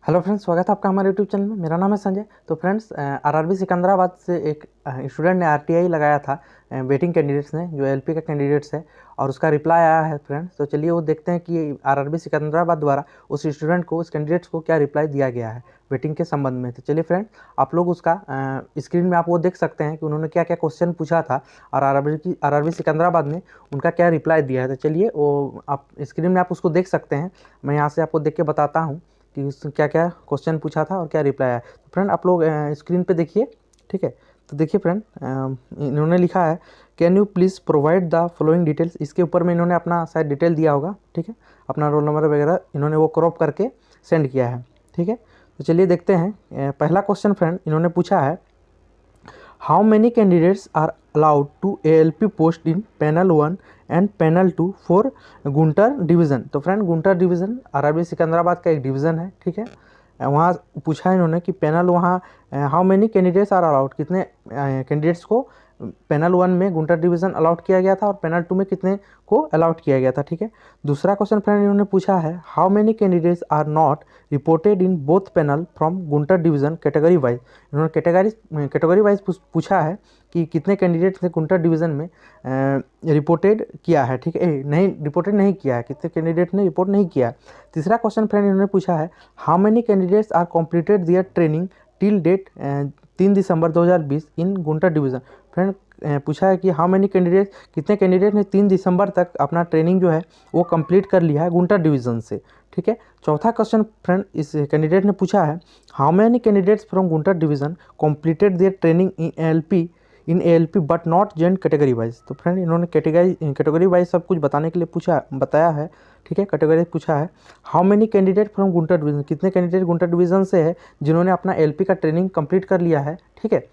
Hello friends, स्वागत है आपका हमारे यूट्यूब चैनल में। मेरा नाम है संजय। तो फ्रेंड्स, आरआरबी सिकंदराबाद से एक स्टूडेंट ने आरटीआई लगाया था, वेटिंग कैंडिडेट्स ने, जो एलपी का कैंडिडेट्स है, और उसका रिप्लाई आया है फ्रेंड्स। तो चलिए वो देखते हैं कि आरआरबी सिकंदराबाद द्वारा उस स्टूडेंट को, उस कैंडिडेट्स को क्या रिप्लाई दिया गया है वेटिंग के संबंध में। तो चलिए फ्रेंड, आप लोग उसका स्क्रीन में आप वो देख सकते हैं कि उन्होंने क्या क्या क्वेश्चन पूछा था और आरआरबी सिकंदराबाद ने उनका क्या रिप्लाई दिया है। तो चलिए वो आप स्क्रीन में आप उसको देख सकते हैं। मैं यहाँ से आपको देख के बताता हूँ कि उसने क्या क्या क्वेश्चन पूछा था और क्या रिप्लाई आया। तो फ्रेंड, आप लोग स्क्रीन पे देखिए, ठीक है। तो देखिए फ्रेंड, इन्होंने लिखा है, can you please provide the following details. इसके ऊपर में इन्होंने अपना शायद डिटेल दिया होगा, ठीक है, अपना रोल नंबर वगैरह इन्होंने वो क्रॉप करके सेंड किया है, ठीक है। तो चलिए देखते हैं। पहला क्वेश्चन फ्रेंड इन्होंने पूछा है, how many candidates are allowed to ALP post in panel 1 and panel 2 for Guntur division. तो friend, Guntur division RRB Secunderabad का एक डिवीज़न है, ठीक है। वहाँ पूछा है इन्होंने कि पैनल वहाँ how many candidates are allowed, कितने कैंडिडेट्स को पैनल 1 में गुंटर डिवीज़न अलाउड किया गया था और पैनल 2 में कितने को अलाउड किया गया था, ठीक है। दूसरा क्वेश्चन फ्रेंड इन्होंने पूछा है, how many candidates are not reported in both panel from Guntur division category wise. इन्होंने कैटेगरी वाइज पूछा है कि कितने कैंडिडेट्स ने गुंटर डिवीज़न में रिपोर्टेड किया है, ठीक है, नहीं रिपोर्टेड नहीं किया है, कितने कैंडिडेट ने रिपोर्ट नहीं किया। तीसरा क्वेश्चन फ्रेंड इन्होंने पूछा है, how many candidates are completed their training till date 3 December 2020 in Guntur division. Friend, पूछा है कि हाउ मेनी कैंडिडेट, कितने कैंडिडेट ने 3 दिसंबर तक अपना ट्रेनिंग जो है वो कंप्लीट कर लिया है गुंटर डिवीज़न से, ठीक है। चौथा क्वेश्चन फ्रेंड इस कैंडिडेट ने पूछा है, how many candidates from Guntur division completed their training in ALP but not join category wise. तो फ्रेंड इन्होंने कैटेगरी वाइज सब कुछ बताने के लिए बताया है, ठीक है। कैटेगरी पूछा है, how many candidate from Guntur division, कितने कैंडिडेट गुंटर डिवीज़न से है जिन्होंने अपना LP का ट्रेनिंग कंप्लीट कर लिया है, ठीक है,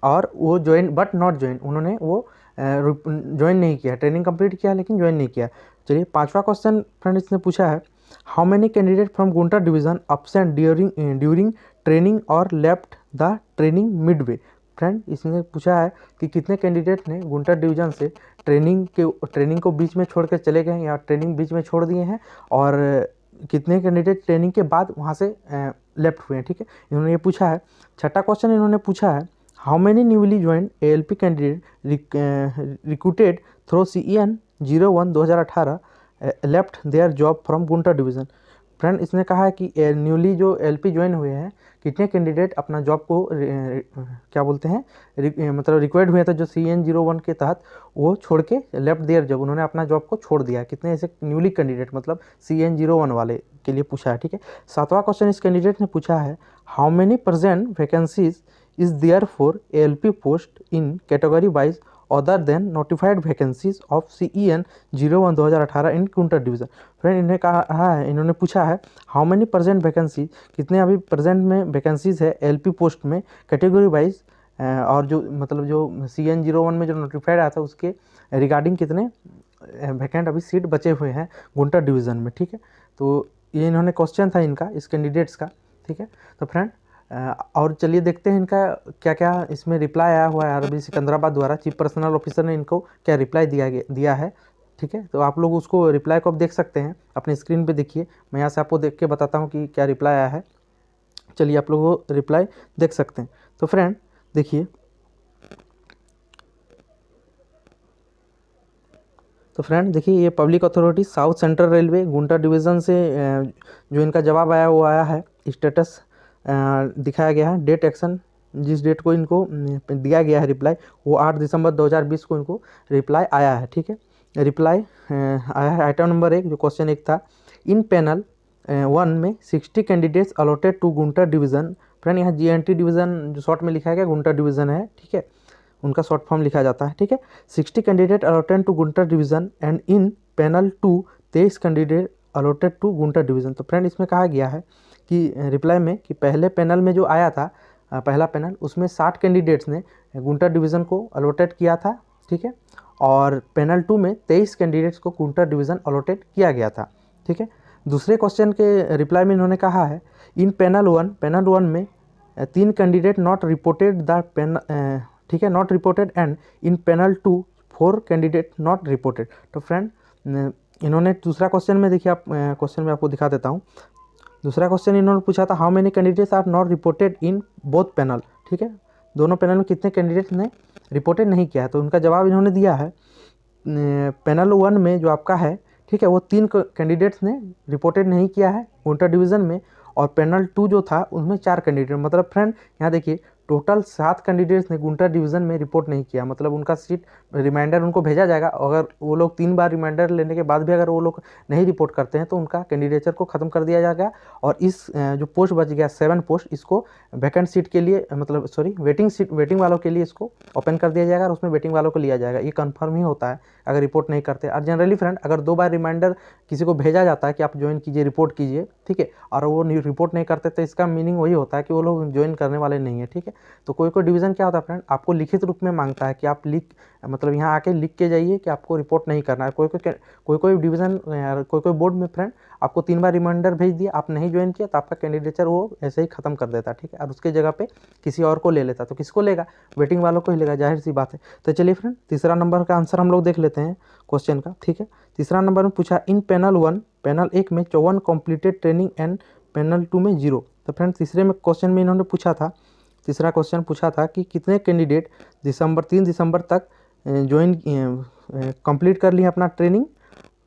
और वो ज्वाइन बट नॉट ज्वाइन, उन्होंने वो ज्वाइन नहीं किया, ट्रेनिंग कंप्लीट किया लेकिन ज्वाइन नहीं किया। चलिए पांचवा क्वेश्चन फ्रेंड इसने पूछा है, how many candidate from Guntur division absent during training और left the training midway. Friend, इसने पूछा है कि कितने कैंडिडेट ने गुंटर डिवीज़न से ट्रेनिंग को बीच में छोड़ कर चले गए या ट्रेनिंग बीच में छोड़ दिए हैं, और कितने कैंडिडेट ट्रेनिंग के बाद वहाँ से लेफ्ट हुए हैं, ठीक है, इन्होंने ये पूछा है। छठा क्वेश्चन इन्होंने पूछा है, how many newly join ALP candidate recruited through CEN 01 2018 left their job from Guntur division. Friend, इसने कहा है कि न्यूली जो LP ज्वाइन हुए हैं, कितने कैंडिडेट अपना जॉब को क्या बोलते हैं, मतलब रिक्वायर्ड हुए थे जो CEN 01 के तहत, वो छोड़ के लेफ्ट देयर जॉब, उन्होंने अपना जॉब को छोड़ दिया। कितने ऐसे न्यूली कैंडिडेट, मतलब CEN 01 वाले के लिए पूछा है, ठीक है। सातवां क्वेश्चन इस कैंडिडेट ने पूछा है, how many present vacancies is there for ALP post in category wise other than notified vacancies of CEN 01 2018 in Guntur division. Friend, इन्होंने पूछा है, हाउ मेनी प्रेजेंट वैकेंसी, कितने अभी प्रेजेंट में वैकेंसीज है LP पोस्ट में कैटेगरी वाइज, और जो मतलब जो CEN 01 में जो नोटिफाइड आया था उसके रिगार्डिंग कितने वैकेंट अभी सीट बचे हुए हैं गुंटर डिवीज़न में, ठीक है। तो ये इन्होंने क्वेश्चन था इनका, इस कैंडिडेट्स का, ठीक है। तो फ्रेंड, और चलिए देखते हैं इनका क्या क्या इसमें रिप्लाई आया हुआ है आरआरबी सिकंदराबाद द्वारा। चीफ पर्सनल ऑफिसर ने इनको क्या रिप्लाई दिया है, ठीक है। तो आप लोग उसको रिप्लाई को आप देख सकते हैं अपने स्क्रीन पे, देखिए। मैं यहाँ से आपको देख के बताता हूँ कि क्या रिप्लाई आया है। चलिए आप लोग वो रिप्लाई देख सकते हैं। तो फ्रेंड देखिए, ये public authority south central railway Gunter division से जो इनका जवाब आया वो आया है। स्टेटस दिखाया गया है, डेट एक्शन, जिस डेट को इनको दिया गया है रिप्लाई, वो 8 दिसंबर 2020 को इनको रिप्लाई आया है, ठीक है। रिप्लाई आया है आइटम नंबर 1, जो क्वेश्चन 1 था, इन पैनल 1 में 60 candidates allotted to Guntur division. Friend, यहाँ GNT डिवीज़न जो शॉर्ट में लिखा गया गुंटर डिवीज़न है, ठीक है, उनका शॉर्ट फॉर्म लिखा जाता है, ठीक है। 60 candidate allotted to Guntur division and in panel 2 23 candidate allotted to Guntur division. तो फ्रेंड, इसमें कहा गया है कि रिप्लाई में कि पहले पैनल में जो आया था, पहला पैनल, उसमें 60 कैंडिडेट्स ने गुंटर डिवीज़न को अलॉटेड किया था, ठीक है, और पैनल 2 में 23 कैंडिडेट्स को गुंटर डिवीज़न अलॉटेड किया गया था, ठीक है। दूसरे क्वेश्चन के रिप्लाई में इन्होंने कहा है, इन पैनल 1 में 3 कैंडिडेट नॉट रिपोर्टेड द ठीक है, not reported, and in panel 2 4 candidate not reported. तो फ्रेंड, इन्होंने दूसरा क्वेश्चन में देखिए, आप क्वेश्चन में आपको दिखा देता हूँ। दूसरा क्वेश्चन इन्होंने पूछा था how many candidates are not reported in both panel, ठीक है, दोनों पैनल में कितने कैंडिडेट्स ने रिपोर्टेड नहीं किया है। तो उनका जवाब इन्होंने दिया है पैनल 1 में जो आपका है, ठीक है, वो 3 कैंडिडेट्स ने रिपोर्टेड नहीं किया है गुंटा डिवीज़न में, और पैनल 2 जो था उसमें 4 कैंडिडेट, मतलब फ्रेंड यहाँ देखिए टोटल 7 कैंडिडेट्स ने गुंटा डिवीज़न में रिपोर्ट नहीं किया, मतलब उनका सीट रिमाइंडर उनको भेजा जाएगा। अगर वो लोग 3 बार रिमाइंडर लेने के बाद भी अगर वो लोग नहीं रिपोर्ट करते हैं तो उनका कैंडिडेचर को ख़त्म कर दिया जाएगा, और इस जो पोस्ट बच गया 7 पोस्ट, इसको वैकेंट सीट के लिए मतलब सॉरी वेटिंग वालों के लिए इसको ओपन कर दिया जाएगा और उसमें वेटिंग वालों को लिया जाएगा। ये कन्फर्म ही होता है अगर रिपोर्ट नहीं करते। और जनरली फ्रेंड अगर 2 बार रिमाइंडर किसी को भेजा जाता है कि आप ज्वाइन कीजिए, रिपोर्ट कीजिए, ठीक है, और वो रिपोर्ट नहीं करते तो इसका मीनिंग वही होता है कि वो लोग ज्वाइन करने वाले नहीं है, ठीक है। तो कोई कोई डिवीज़न क्या होता है फ्रेंड, आपको लिखित रूप में मांगता है कि आप मतलब यहाँ आके लिख के जाइए कि आपको रिपोर्ट नहीं करना है। कोई डिवीज़न कोई बोर्ड में फ्रेंड आपको 3 बार रिमाइंडर भेज दिया, आप नहीं ज्वाइन किया तो आपका कैंडिडेचर वो ऐसे ही ख़त्म कर देता, ठीक है, और उसके जगह पे किसी और को ले लेता। तो किसको लेगा, वेटिंग वालों को ही लेगा, जाहिर सी बात है। तो चलिए फ्रेंड तीसरा नंबर का आंसर हम लोग देख लेते हैं क्वेश्चन का, ठीक है। तीसरा नंबर में पूछा इन पैनल 1 पैनल 1 में 54 कंप्लीटेड ट्रेनिंग एंड पैनल 2 में 0। तो फ्रेंड तीसरे में क्वेश्चन में इन्होंने पूछा था, तीसरा क्वेश्चन पूछा था कि कितने कैंडिडेट 3 दिसंबर तक ज्वाइन कंप्लीट कर लिए अपना ट्रेनिंग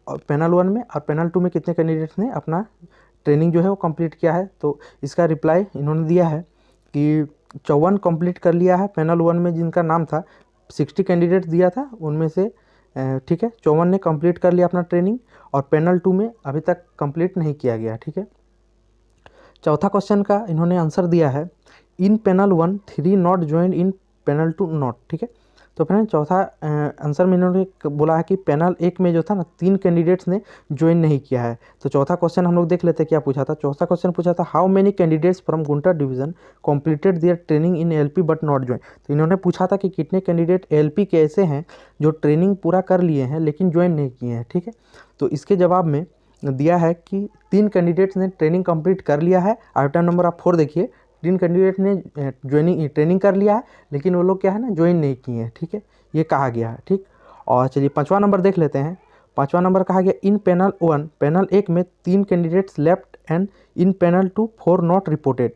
और पैनल 1 में, और पैनल 2 में कितने कैंडिडेट्स ने अपना ट्रेनिंग जो है वो कंप्लीट किया है। तो इसका रिप्लाई इन्होंने दिया है कि 54 कंप्लीट कर लिया है पैनल 1 में, जिनका नाम था 60 कैंडिडेट दिया था उनमें से, ठीक है, 54 ने कंप्लीट कर लिया अपना ट्रेनिंग, और पैनल 2 में अभी तक कंप्लीट नहीं किया गया, ठीक है। चौथा क्वेश्चन का इन्होंने आंसर दिया है इन panel 1 3 not join in panel 2 not, ठीक है। तो फ्रेंड चौथा आंसर में इन्होंने बोला है कि पैनल 1 में जो था ना 3 कैंडिडेट्स ने ज्वाइन नहीं किया है। तो चौथा क्वेश्चन हम लोग देख लेते हैं क्या पूछा था। चौथा क्वेश्चन पूछा था how many candidates from Guntur division completed their training in LP but not join. तो इन्होंने पूछा था कि कितने कैंडिडेट एलपी के ऐसे हैं जो ट्रेनिंग पूरा कर लिए हैं लेकिन ज्वाइन नहीं किए हैं, ठीक है। तो इसके जवाब में दिया है कि 3 कैंडिडेट्स ने ट्रेनिंग कंप्लीट कर लिया है। आइटम नंबर आप 4 देखिए, 3 कैंडिडेट ने ट्रेनिंग कर लिया है लेकिन वो लोग क्या है ना ज्वाइन नहीं किए हैं, ठीक है, ये कहा गया है, ठीक। और चलिए 5वां नंबर देख लेते हैं। 5वां नंबर कहा गया इन पैनल 1 पैनल 1 में 3 candidates left and in panel 2 4 not reported.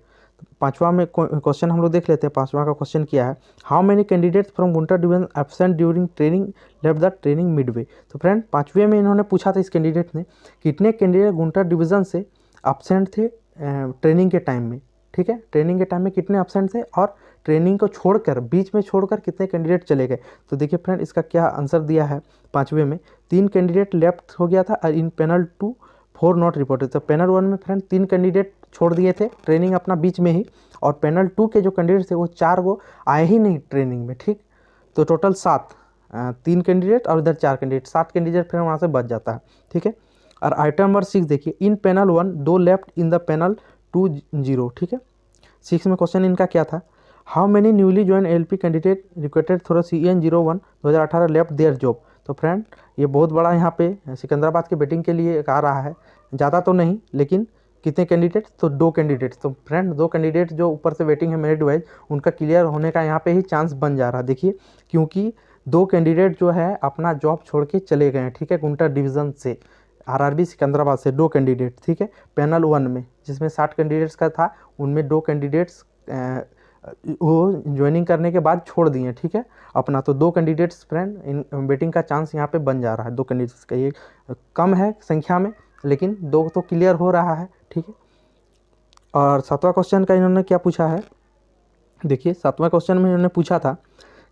5वां में क्वेश्चन हम लोग देख लेते हैं। 5वां का क्वेश्चन क्या है how many candidates from Guntur division absent during training left the training midway. तो फ्रेंड 5वें में इन्होंने पूछा था इस कैंडिडेट ने कितने कैंडिडेट गुंटा डिवीजन से एब्सेंट थे ट्रेनिंग के टाइम में, ठीक है, ट्रेनिंग के टाइम में कितने एब्सेंट थे और ट्रेनिंग को छोड़कर बीच में छोड़कर कितने कैंडिडेट चले गए। तो देखिए फ्रेंड इसका क्या आंसर दिया है 5वें में 3 कैंडिडेट लेफ्ट हो गया था और इन पैनल 2 4 नॉट रिपोर्टेड। तो पैनल 1 में फ्रेंड 3 कैंडिडेट छोड़ दिए थे ट्रेनिंग अपना बीच में ही, और पैनल 2 के जो कैंडिडेट थे वो 4 वो आए ही नहीं ट्रेनिंग में, ठीक। तो टोटल 7, 3 कैंडिडेट और इधर 4 कैंडिडेट, 7 कैंडिडेट फिर वहाँ से बच जाता है, ठीक है। और आइटम नंबर 6 देखिए इन panel 1 2 left in the panel 2 0, ठीक है। 6 में क्वेश्चन इनका क्या था how many newly join LP candidate recruited through CN 01 2018 left their job. तो फ्रेंड ये बहुत बड़ा यहाँ पे सिकंदराबाद के बेटिंग के लिए आ रहा है, ज़्यादा तो नहीं लेकिन कितने कैंडिडेट, तो 2 कैंडिडेट। तो फ्रेंड 2 कैंडिडेट जो ऊपर से वेटिंग है मेरिट वाइज उनका क्लियर होने का यहाँ पे ही चांस बन जा रहा है। देखिए क्योंकि 2 कैंडिडेट जो है अपना जॉब छोड़ के चले गए हैं, ठीक है, गुंटा डिवीज़न से RRB सिकंदराबाद से 2 कैंडिडेट, ठीक है। पैनल 1 में जिसमें 60 कैंडिडेट्स का था उनमें 2 कैंडिडेट्स वो ज्वाइनिंग करने के बाद छोड़ दिए, ठीक है, अपना। तो 2 कैंडिडेट्स फ्रेंड इन वेटिंग का चांस यहाँ पे बन जा रहा है 2 कैंडिडेट्स का। ये कम है संख्या में लेकिन 2 तो क्लियर हो रहा है, ठीक है। और 7वां क्वेश्चन का इन्होंने क्या पूछा है देखिए 7वां क्वेश्चन में इन्होंने पूछा था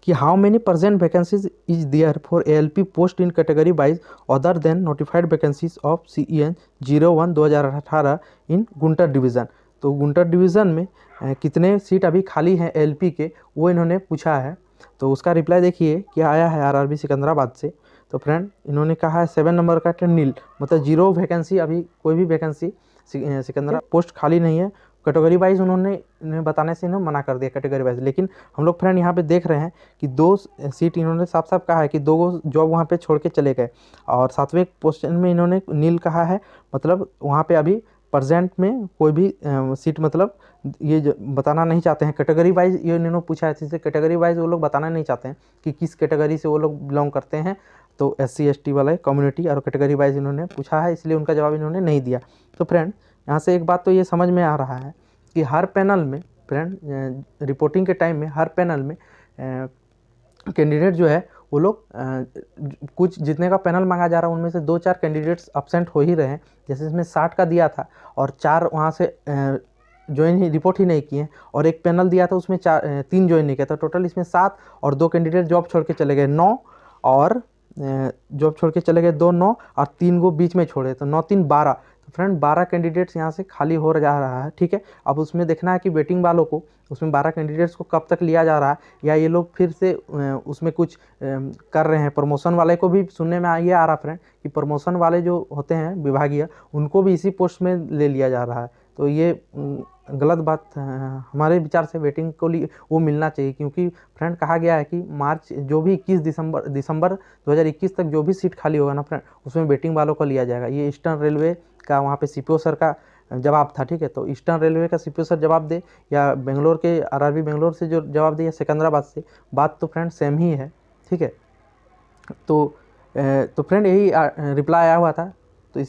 कि how many percent vacancies is there for ALP post in category wise other than notified vacancies of CN 01 2018 in Guntur division. तो गुंटा डिवीज़न में कितने सीट अभी खाली हैं LP के वो इन्होंने पूछा है। तो उसका रिप्लाई देखिए क्या आया है RRB सिकंदराबाद से। तो फ्रेंड इन्होंने कहा है 7 नंबर का नील, मतलब 0 वैकेंसी, अभी कोई भी वैकेंसी सिकंदराबाद पोस्ट खाली नहीं है। कैटेगरी वाइज उन्होंने बताने से इन्होंने मना कर दिया कैटेगरी वाइज, लेकिन हम लोग फ्रेंड यहाँ पे देख रहे हैं कि 2 सीट इन्होंने साफ साफ कहा है कि 2 जॉब वहाँ पे छोड़ के चले गए, और 7वें क्वेश्चन में इन्होंने नील कहा है, मतलब वहाँ पे अभी प्रेजेंट में कोई भी सीट मतलब ये बताना नहीं चाहते हैं कैटेगरी वाइज। ये इन्होंने पूछा है इससे कैटेगरी वाइज वो लोग बताना नहीं चाहते हैं कि किस कैटेगरी से वो लोग बिलोंग करते हैं, तो SC ST वाला कम्युनिटी और कैटेगरी वाइज इन्होंने पूछा है, इसलिए उनका जवाब इन्होंने नहीं दिया। तो फ्रेंड यहाँ से एक बात तो ये समझ में आ रहा है कि हर पैनल में फ्रेंड रिपोर्टिंग के टाइम में हर पैनल में कैंडिडेट जो है वो लोग कुछ जितने का पैनल मांगा जा रहा है उनमें से 2-4 कैंडिडेट्स अब्सेंट हो ही रहे हैं। जैसे इसमें 60 का दिया था और 4 वहाँ से ज्वाइन ही रिपोर्ट ही नहीं किए, और एक पैनल दिया था उसमें 3 ज्वाइन नहीं किया था। टोटल इसमें 7 और 2 कैंडिडेट जॉब छोड़ के चले गए 9, और जॉब छोड़ के चले गए 2 9 और 3 को बीच में छोड़े, तो 9 3 12। तो फ्रेंड 12 कैंडिडेट्स यहाँ से खाली हो जा रहा है, ठीक है। अब उसमें देखना है कि वेटिंग वालों को उसमें 12 कैंडिडेट्स को कब तक लिया जा रहा है, या ये लोग फिर से उसमें कुछ कर रहे हैं। प्रमोशन वाले को भी सुनने में ये आ रहा फ्रेंड कि प्रमोशन वाले जो होते हैं विभागीय, उनको भी इसी पोस्ट में ले लिया जा रहा है। तो ये गलत बात हमारे विचार से वेटिंग को वो मिलना चाहिए, क्योंकि फ्रेंड कहा गया है कि मार्च जो भी 21 दिसंबर 2021 तक जो भी सीट खाली होगा ना फ्रेंड, उसमें वेटिंग वालों को लिया जाएगा। ये ईस्टर्न रेलवे का वहाँ पे सीपीओ सर का जवाब था, ठीक है। तो ईस्टर्न रेलवे का सीपीओ सर जवाब दे, या बेंगलोर के आरआरबी बेंगलोर से जो जवाब दे, या सिकंदराबाद से, बात तो फ्रेंड सेम ही है, ठीक है। तो फ्रेंड यही रिप्लाई आया हुआ था। तो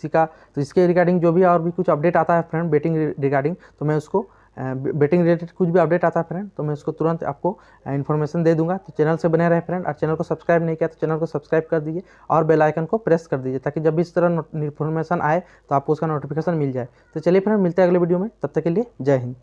इसके रिगार्डिंग जो भी और भी कुछ अपडेट आता है फ्रेंड बेटिंग रिगार्डिंग, तो मैं उसको बेटिंग रिलेटेड कुछ भी अपडेट आता है फ्रेंड, तो मैं उसको तुरंत आपको इन्फॉर्मेशन दे दूंगा। तो चैनल से बने रहे फ्रेंड, और चैनल को सब्सक्राइब नहीं किया तो चैनल को सब्सक्राइब कर दीजिए और बेल आइकन को प्रेस कर दीजिए, ताकि जब भी इस तरह इन्फॉर्मेशन आए तो आपको उसका नोटिफिकेशन मिल जाए। तो चलिए फ्रेंड, मिलते हैं अगले वीडियो में, तब तक के लिए जय हिंद।